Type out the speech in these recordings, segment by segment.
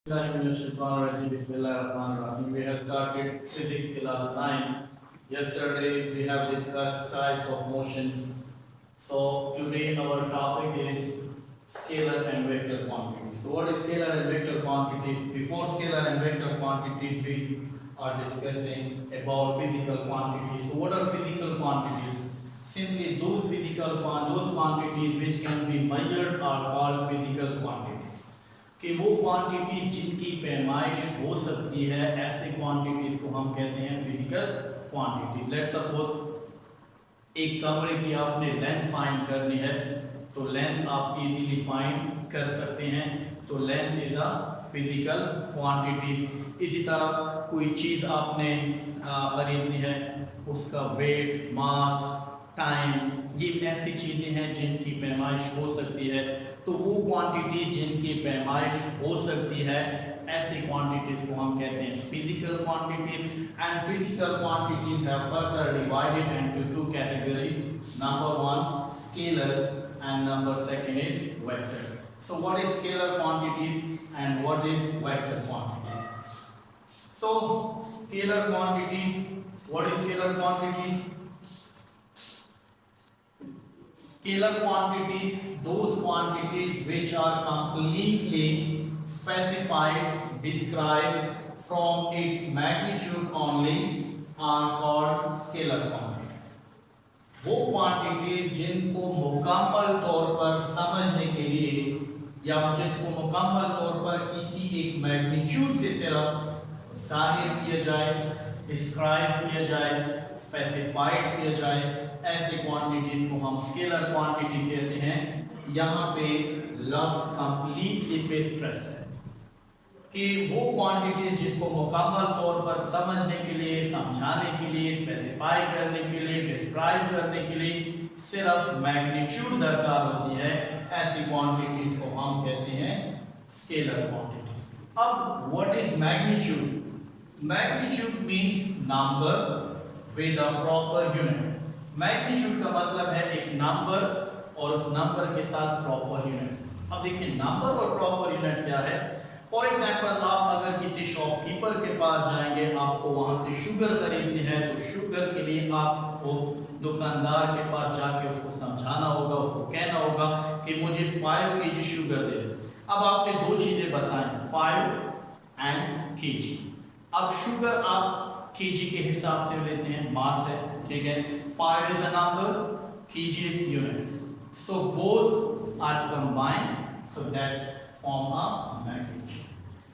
Bismillahirrahmanirrahim. We have started physics class 9. Yesterday we have discussed types of motions. So today our topic is scalar and vector quantities. So what is scalar and vector quantities? Before scalar and vector quantities we are discussing about physical quantities. So what are physical quantities? Simply those quantities which can be measured are called physical quantities. कि वो quantities जिनकी पैमाइश हो सकती है, ऐसे quantities को हम कहते हैं फिजिकल क्वांटिटीज। लेट्स सपोज एक कमरे की आपने लेंथ फाइंड करनी है, तो लेंथ आप इजीली फाइंड कर सकते हैं, तो length is a physical quantities. इसी तरह कोई चीज़ आपने खरीदनी है, उसका वेट, मास, टाइम, ये ऐसी चीज़ें हैं जिनकी पैमाइश हो सकती है। तो वो क्वांटिटी जिनकी पैमाइश हो सकती है, ऐसी क्वांटिटीज को हम कहते हैं physical quantities. And physical quantities have further divided into two categories, number 1 scalars and number 2 is vector. So what is scalar quantities and what is vector quantities? So scalar quantities, what is scalar quantities? Scalar quantities, those quantities which are completely specified, described from its magnitude only are called scalar quantities. वो quantities जिनको मुकम्मल तौर पर समझने के लिए या जिसको मुकम्मल तौर पर किसी एक मैग्नीट्यूड से सिर्फ जाहिर किया जाए, डिस्क्राइब किया जाए, स्पेसिफाइड किया जाए, ऐसे क्वांटिटीज को हम स्केलर क्वांटिटी कहते हैं। यहाँ पे लफ्ज कंप्लीटली पे स्ट्रेस है कि वो क्वांटिटीज जिनको मुकम्मल तौर पर समझने के लिए, समझाने के लिए, स्पेसिफाई करने के लिए, डिस्क्राइब करने के लिए सिर्फ मैग्नीट्यूड दरकार होती है, ऐसी क्वांटिटीज को हम कहते हैं स्केलर क्वांटिटीज। अब what is magnitude? Magnitude means number with a proper unit. Magnitude का मतलब है एक नंबर और उस नंबर के साथ प्रॉपर यूनिट। अब देखिए नंबर और प्रॉपर यूनिट क्या है। फॉर एग्जांपल आप अगर किसी शॉपकीपर के पास जाएंगे, आपको वहां से शुगर खरीदनी है, तो शुगर के लिए आपको दुकानदार के पास जाके उसको समझाना होगा, उसको कहना होगा कि मुझे 5 kg शुगर दे दे। अब आपने दो चीजें बताएं, 5 एंड kg। अब शुगर आप kg के हिसाब से लेते हैं, मास है, ठीक है। 5 is a number, kg is units, so both are combined, so that's form a magnitude।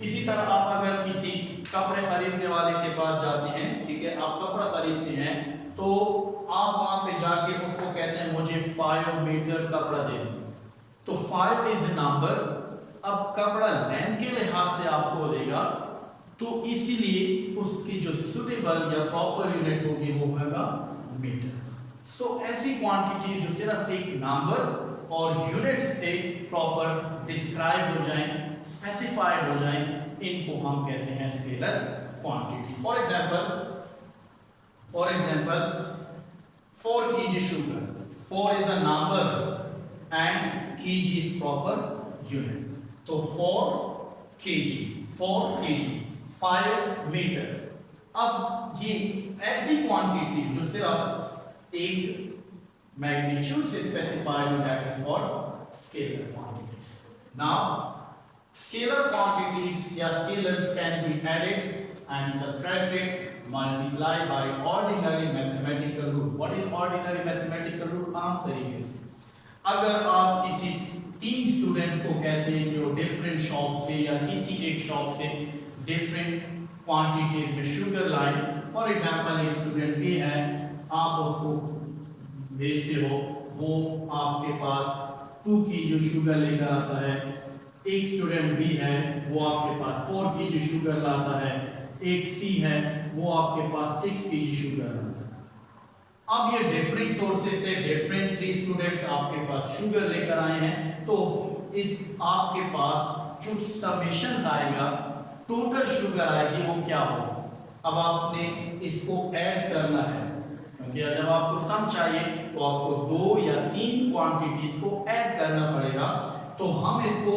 इसी तरह आप अगर किसी कपड़े खरीदने वाले के पास जाते हैं, ठीक है, आप कपड़ा खरीदते हैं, तो आप वहां पे जाके उसको कहते हैं मुझे 5 मीटर कपड़ा दे दो, तो 5 is a number। अब कपड़ा लेंथ के लिहाज से आपको देगा, तो इसीलिए उसकी जो सुटेबल या प्रॉपर यूनिट होगी वो होगा मीटर। सो ऐसी क्वांटिटी जो सिर्फ एक नंबर और यूनिट से प्रॉपर डिस्क्राइब हो जाएं, स्पेसिफाइड हो जाएं, इनको हम कहते हैं scalar quantity. For example 4 kg sugar, 4 is a number and kg is proper unit, तो 4 kg 5 मीटर। अब ये ऐसी क्वांटिटी जो सिर्फ एक मैग्नीट्यूड से स्पेसिफाइड हो, that is called scalar quantities. Now scalar quantities या scalars can be added and subtracted, multiply by ordinary mathematical rule. What is ordinary mathematical rule? आम तरीके से अगर आप किसी 3 स्टूडेंट्स को कहते हैं कि वो डिफरेंट शॉप से या किसी एक शॉप से डिफरेंट क्वांटिटीज में शुगर लाइन, फॉर एग्जांपल ये स्टूडेंट भी है, आप उसको भेजते हो, वो आपके पास 2 kg शुगर लेकर आता है। एक स्टूडेंट बी है, वो आपके पास 4 kg शुगर लाता है। एक सी है, वो आपके पास 6 kg शुगर लाता है। अब ये डिफरेंट सोर्सेज से डिफरेंट 3 स्टूडेंट्स आपके पास शुगर लेकर आए हैं, तो इस आपके पास जो समेशन आएगा, टोटल शुगर आएगी, वो क्या होगा? अब आपने इसको ऐड करना है, क्योंकि जब आपको सम चाहिए तो आपको 2 या 3 क्वांटिटीज को ऐड करना पड़ेगा। तो हम इसको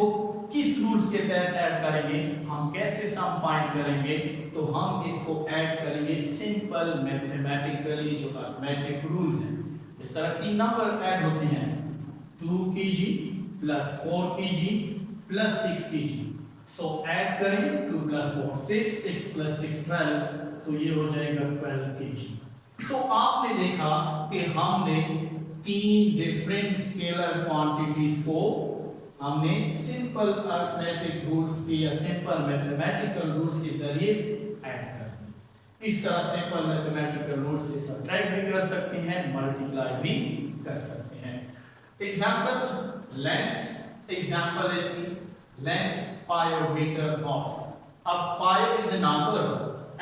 किस रूल्स के दैट ऐड करेंगे। हम कैसे सम फाइंड करेंगे? तो हम इसको ऐड करेंगे सिंपल मैथमेटिकली, जो अरिथमेटिक रूल्स हैं। इस तरह 3 नंबर ऐड होते हैं, 2 kg plus 4 kg plus 6 kg। सो ऐड करें 2 प्लस 4 6, 6 प्लस 6 12, तो ये हो जाएगा 12 kg। तो आपने देखा कि हमने 3 डिफरेंट स्केलर क्वांटिटीज को हमने सिंपल अरिथमेटिक रूल्स के या सिंपल मैथमेटिकल रूल्स के जरिए ऐड कर दिया। इस तरह सिंपल मैथमेटिकल रूल्स से सब्ट्रैक्ट भी कर सकते हैं, मल्टीप्लाई भी कर सकते हैं। Example length, example is length 5 metre not. अब 5 is a number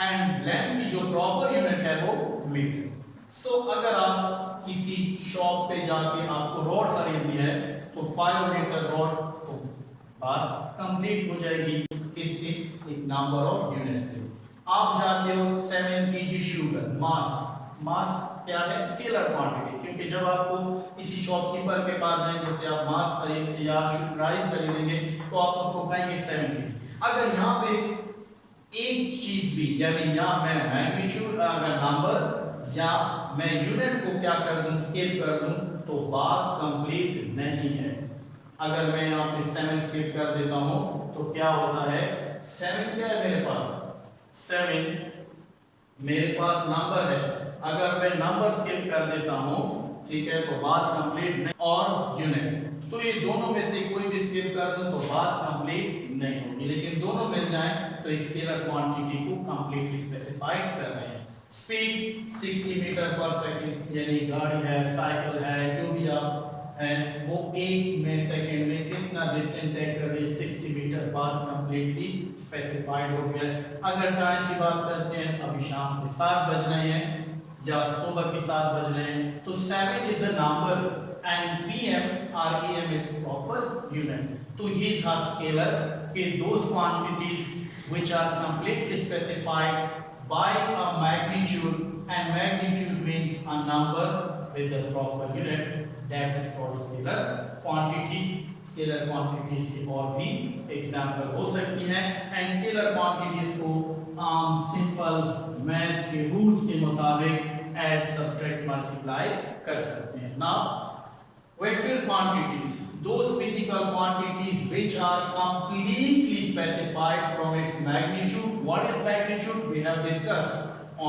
and length की जो प्रॉपर यूनिट है वो मीटर। सो अगर आप किसी शॉप पे जाके आपको रॉड खरीदनी है तो 5 मीटर रॉड, तो बात कंप्लीट हो जाएगी किससे? एक नंबर ऑफ यूनिट से। आप जाते हो 7 kg शुगर, मास क्या है? Scalar quantity. क्योंकि जब आपको किसी शॉपकीपर के पास जाएंगे, जैसे आप मास खरीदेंगे या राइस खरीदेंगे, तो आप उसको कहेंगे 7 kg। अगर यहाँ पे एक चीज भी, यानी या मैं मैग्नीट्यूड अगर नंबर या मैं यूनिट को क्या कर दूं, स्केल कर दूं, तो बात कंप्लीट नहीं है। अगर मैं यहाँ पे 7 स्केल कर देता हूं तो क्या होता है? 7 क्या है मेरे पास? 7 मेरे पास नंबर है। अगर मैं नंबर स्केल कर देता हूं, ठीक है, तो बात कंप्लीट नहीं। और यूनिट, तो ये दोनों में से कोई भी स्केल कर दूं तो बात कंप्लीट नहीं होगी। लेकिन दोनों मिल जाएं तो एक स्केलर क्वांटिटी को कंप्लीटली स्पेसिफाइड कर रहे हैं। स्पीड 60 मीटर पर सेकंड, यानी गाड़ी है, साइकिल है, जो भी आप है, वो 1 सेकंड में कितना डिस्टेंस तय कर रही है? 60 मीटर। बात कंप्लीटली स्पेसिफाइड हो गया। अगर टाइम की बात करते हैं, अभी शाम के 7 बज रहे हैं या सुबह के 7 बज रहे हैं, तो 7 is a number and PM or AM its proper unit। तो ये था स्केलर के those quantities which are completely specified by a magnitude, and magnitude means a number with the proper unit, that is called scalar quantities। Scalar quantities की और भी example हो सकती हैं, एंड स्केलर क्वांटिटीज को आम सिंपल मैथ के rules के मुताबिक ऐड, सब्ट्रैक्ट, मल्टीप्लाई कर सकते हैं। Now vector quantities, those physical quantities which are completely specified from its magnitude. What is magnitude? We have discussed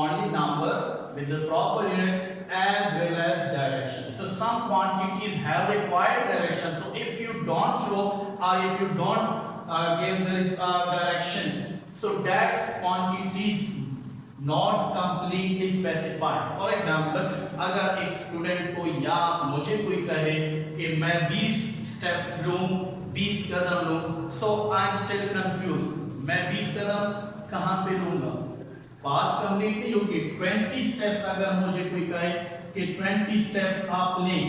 only number with the proper unit as well as direction. So some quantities have required direction. So if you don't show or if you don't give this directions, so that quantities not completely specified. For example, अगर एक students को या मुझे कोई कहे कि मैं 20 steps लूं, 20 कदम लूं, so I am still confused। मैं 20 कदम कहाँ पे लूंगा? बात कंप्लीट नहीं होगी। 20 स्टेप्स अगर मुझे कोई कहे कि 20 स्टेप्स आप लें,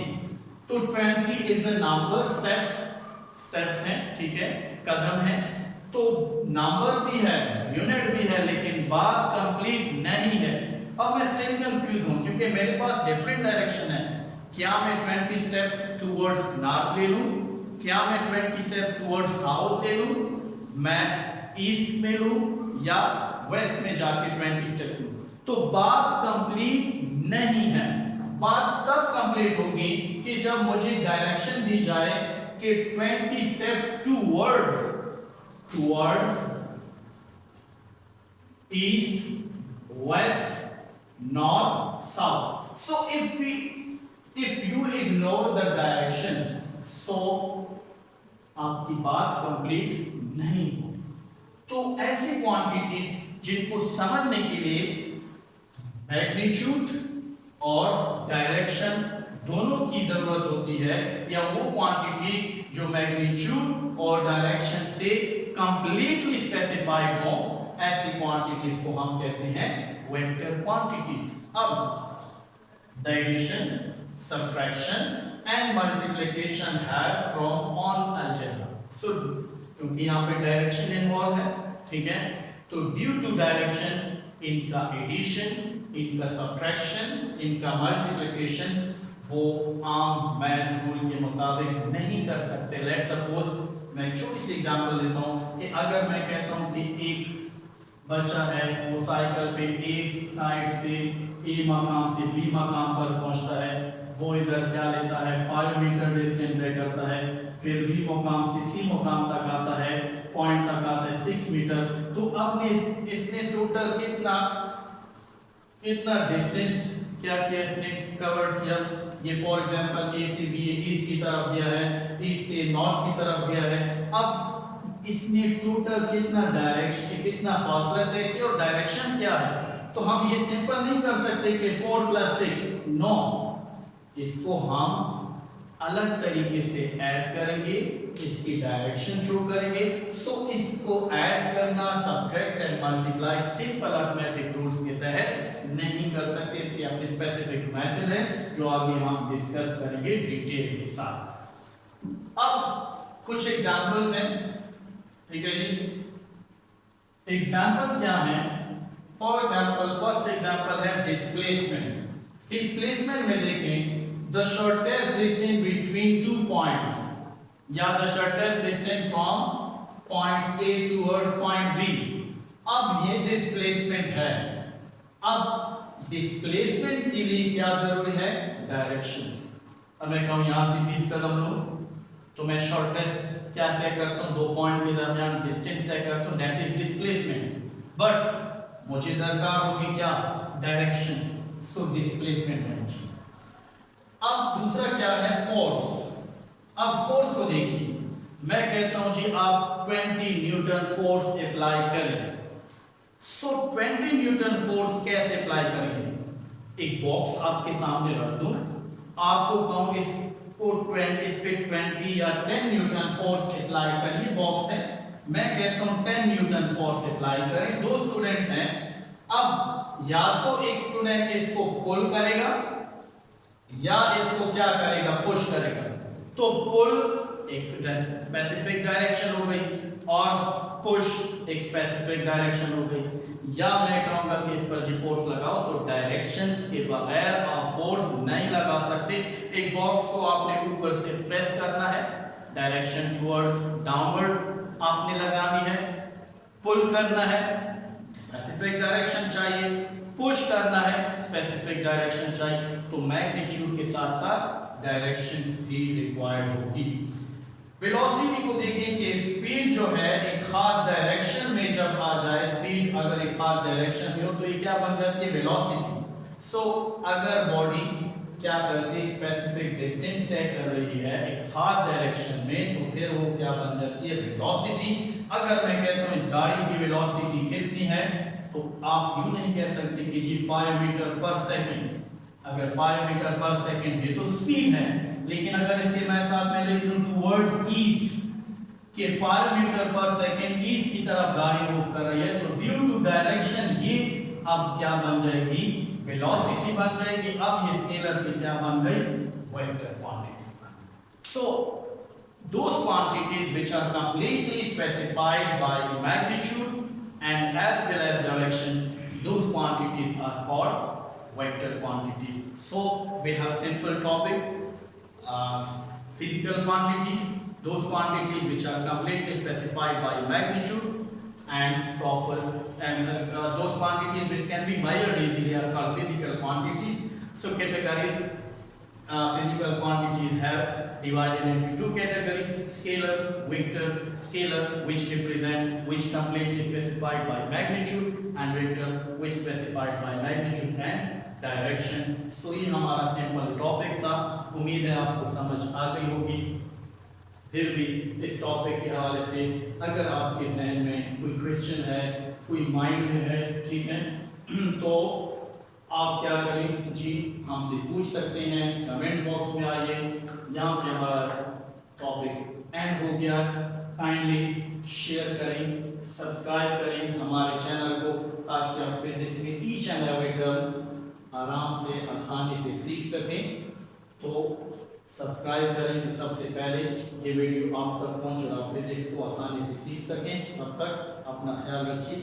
तो 20 इज अ नंबर, स्टेप्स हैं, ठीक है, कदम है, तो नंबर भी है, यूनिट भी है, लेकिन बात कंप्लीट नहीं है। अब मैं स्टिल कंफ्यूज हूं क्योंकि मेरे पास डिफरेंट डायरेक्शन है। क्या मैं 20 स्टेप्स टुवर्ड्स नॉर्थ ले लूं? क्या मैं 20 स्टेप टुवर्ड्स साउथ ले लूं? मैं ईस्ट में लूं या वेस्ट में जाके 20 स्टेप्स लूं? तो बात कंप्लीट नहीं है। बात तब कंप्लीट होगी कि जब मुझे डायरेक्शन दी जाए कि 20 steps towards east, west, north, south. So if you ignore the direction, so आपकी बात कंप्लीट नहीं होगी। तो ऐसी क्वांटिटीज जिनको समझने के लिए मैग्नीट्यूड और डायरेक्शन दोनों की जरूरत होती है, या वो क्वांटिटीज जो मैग्नीट्यूड और डायरेक्शन से कंप्लीटली स्पेसिफाइड हो, ऐसी क्वांटिटीज को हम कहते हैं वेक्टर क्वांटिटीज। अब the addition, subtraction and multiplication है फ्रॉम ऑन अलजेब्रा। सो क्योंकि यहाँ पे डायरेक्शन इन्वॉल्व है, ठीक है, तो ड्यू टू डायरेक्शन इनका एडिशन, इनका सब्ट्रैक्शन, इनका मल्टीप्लिकेशन वो आम मैथ रूल के मुताबिक नहीं कर सकते। लेट्स सपोज मैं एक छोटी सी एग्जांपल देता हूँ कि अगर मैं कहता हूँ कि एक बच्चा है वो साइकिल पे एक साइड से ए मकाम से बी मकाम पर पहुंचता है, वो इधर क्या लेता है 5 मीटर डिस्टेंस तय करता है, फिर बी मकाम से सी मकाम तक आता है, पॉइंट तक आता है 6 मीटर। तो अब इसने टोटल कितना कितना डिस्टेंस क्या किया, इसने कवर किया। ये फॉर एग्जांपल ए से बी ईस्ट की तरफ गया है, ईस्ट से नॉर्थ की तरफ गया है। अब इसने टोटल कितना डायरेक्शन कितना फासला तय किया और डायरेक्शन क्या है। तो हम ये सिंपल नहीं कर सकते कि 4 + 6, नो, इसको हम अलग तरीके से ऐड करेंगे, इसकी डायरेक्शन शो करेंगे। सो इसको ऐड करना, subtract and multiply simple arithmetic rules के तहत नहीं कर सकते, इसके अपने स्पेसिफिक मेथड है जो आगे हम डिस्कस करेंगे डिटेल के साथ। अब कुछ एग्जांपल्स हैं, ठीक है जी। एग्जांपल क्या है, फॉर एग्जांपल फर्स्ट एग्जांपल है डिस्प्लेसमेंट। डिस्प्लेसमेंट में देखें the shortest distance between 2 points या the shortest distance from points A towards point B। अब ये डिस्प्लेसमेंट है। अब डिस्प्लेसमेंट के लिए क्या जरूरी है, डायरेक्शंस। अब मैं कहूं यहां से 20 कदम लो तो मैं शॉर्टेस्ट क्या तय करता हूं, 2 पॉइंट के दरमियान डिस्टेंस तय करता हूं, दैट इज डिस्प्लेसमेंट। बट मुझे दरकार होगी क्या, डायरेक्शन, सो डिस्प्लेसमेंट है। अब दूसरा क्या है, फोर्स। अब फोर्स को देखिए, मैं कहता हूं जी आप 20 न्यूटन फोर्स अप्लाई करें। सो 20 न्यूटन फोर्स कैसे अप्लाई करेंगे, एक बॉक्स आपके सामने रख दूं, आपको कहूं इसको 20 पे 20 या 10 न्यूटन फोर्स अप्लाई करिए। बॉक्स है, मैं कहता हूं 10 न्यूटन फोर्स अप्लाई करें। 2 स्टूडेंट्स हैं, अब या तो एक स्टूडेंट इसको पुल करेगा या इसको क्या करेगा, पुश करेगा। तो पुल एक स्पेसिफिक डायरेक्शन हो गई और पुश एक स्पेसिफिक डायरेक्शन हो गई। या मैं कहूंगा कि इस पर जी फोर्स लगाओ, तो डायरेक्शंस के बगैर आप फोर्स नहीं लगा सकते। एक बॉक्स को आपने ऊपर से प्रेस करना है, डायरेक्शन टुवर्ड्स डाउनवर्ड आपने लगानी है, पुल करना है स्पेसिफिक डायरेक्शन चाहिए, पुश करना है स्पेसिफिक डायरेक्शन चाहिए। तो मैग्नीट्यूड के साथ साथ डायरेक्शंस भी रिक्वायर्ड होगी। वेलोसिटी को देखें कि स्पीड जो है एक खास डायरेक्शन में जब आ जाए, स्पीड अगर एक खास डायरेक्शन में हो तो ये क्या बन जाती है, वेलोसिटी। सो अगर बॉडी क्या करती है, स्पेसिफिक डिस्टेंस तय कर रही है एक खास डायरेक्शन में, तो फिर वो क्या बन जाती है, वेलोसिटी। अगर मैं कहता हूं इस गाड़ी की वेलोसिटी कितनी है, तो आप यूं नहीं कह सकते कि जी 5 मीटर पर सेकंड। अगर 5 मीटर पर सेकंड है तो स्पीड है, लेकिन अगर इसके मैं साथ में लिख दूं टुवर्ड्स ईस्ट के 5 मीटर पर सेकंड ईस्ट की तरफ गाड़ी मूव कर रही है, तो ड्यू टू डायरेक्शन ये अब क्या बन जाएगी, वेलोसिटी बन जाएगी। अब ये स्केलर से क्या बन गई, vector quantity. So those quantities which are completely specified by magnitude and as well as directions, those quantities are called vector quantities. So we have simple topic, physical quantities, those quantities which are completely specified by magnitude and proper, and those quantities which can be measured easily are called physical quantities. So categories, physical quantities have divided into 2 categories, scalar, vector. Scalar which represent, which completely specified by magnitude, and vector which specified by magnitude and direction. So ये हमारा simple topic था, उम्मीद है आपको समझ आ गई होगी। फिर भी इस टॉपिक के हवाले से अगर आपके जहन में कोई क्वेश्चन है, कोई माइंड में है, ठीक है, तो आप क्या करें जी, हमसे पूछ सकते हैं, कमेंट बॉक्स में आइए। यहाँ पे हमारा टॉपिक एंड हो गया। काइंडली शेयर करें, सब्सक्राइब करें हमारे चैनल को, ताकि आप फिजिक्स में ईच एंड एवरी टर्म आराम से आसानी से सीख सकें। तो सब्सक्राइब करें सबसे पहले, ये वीडियो आप तक पहुंचे और आप फिजिक्स को आसानी से सीख सकें। तब तक अपना ख्याल रखिए।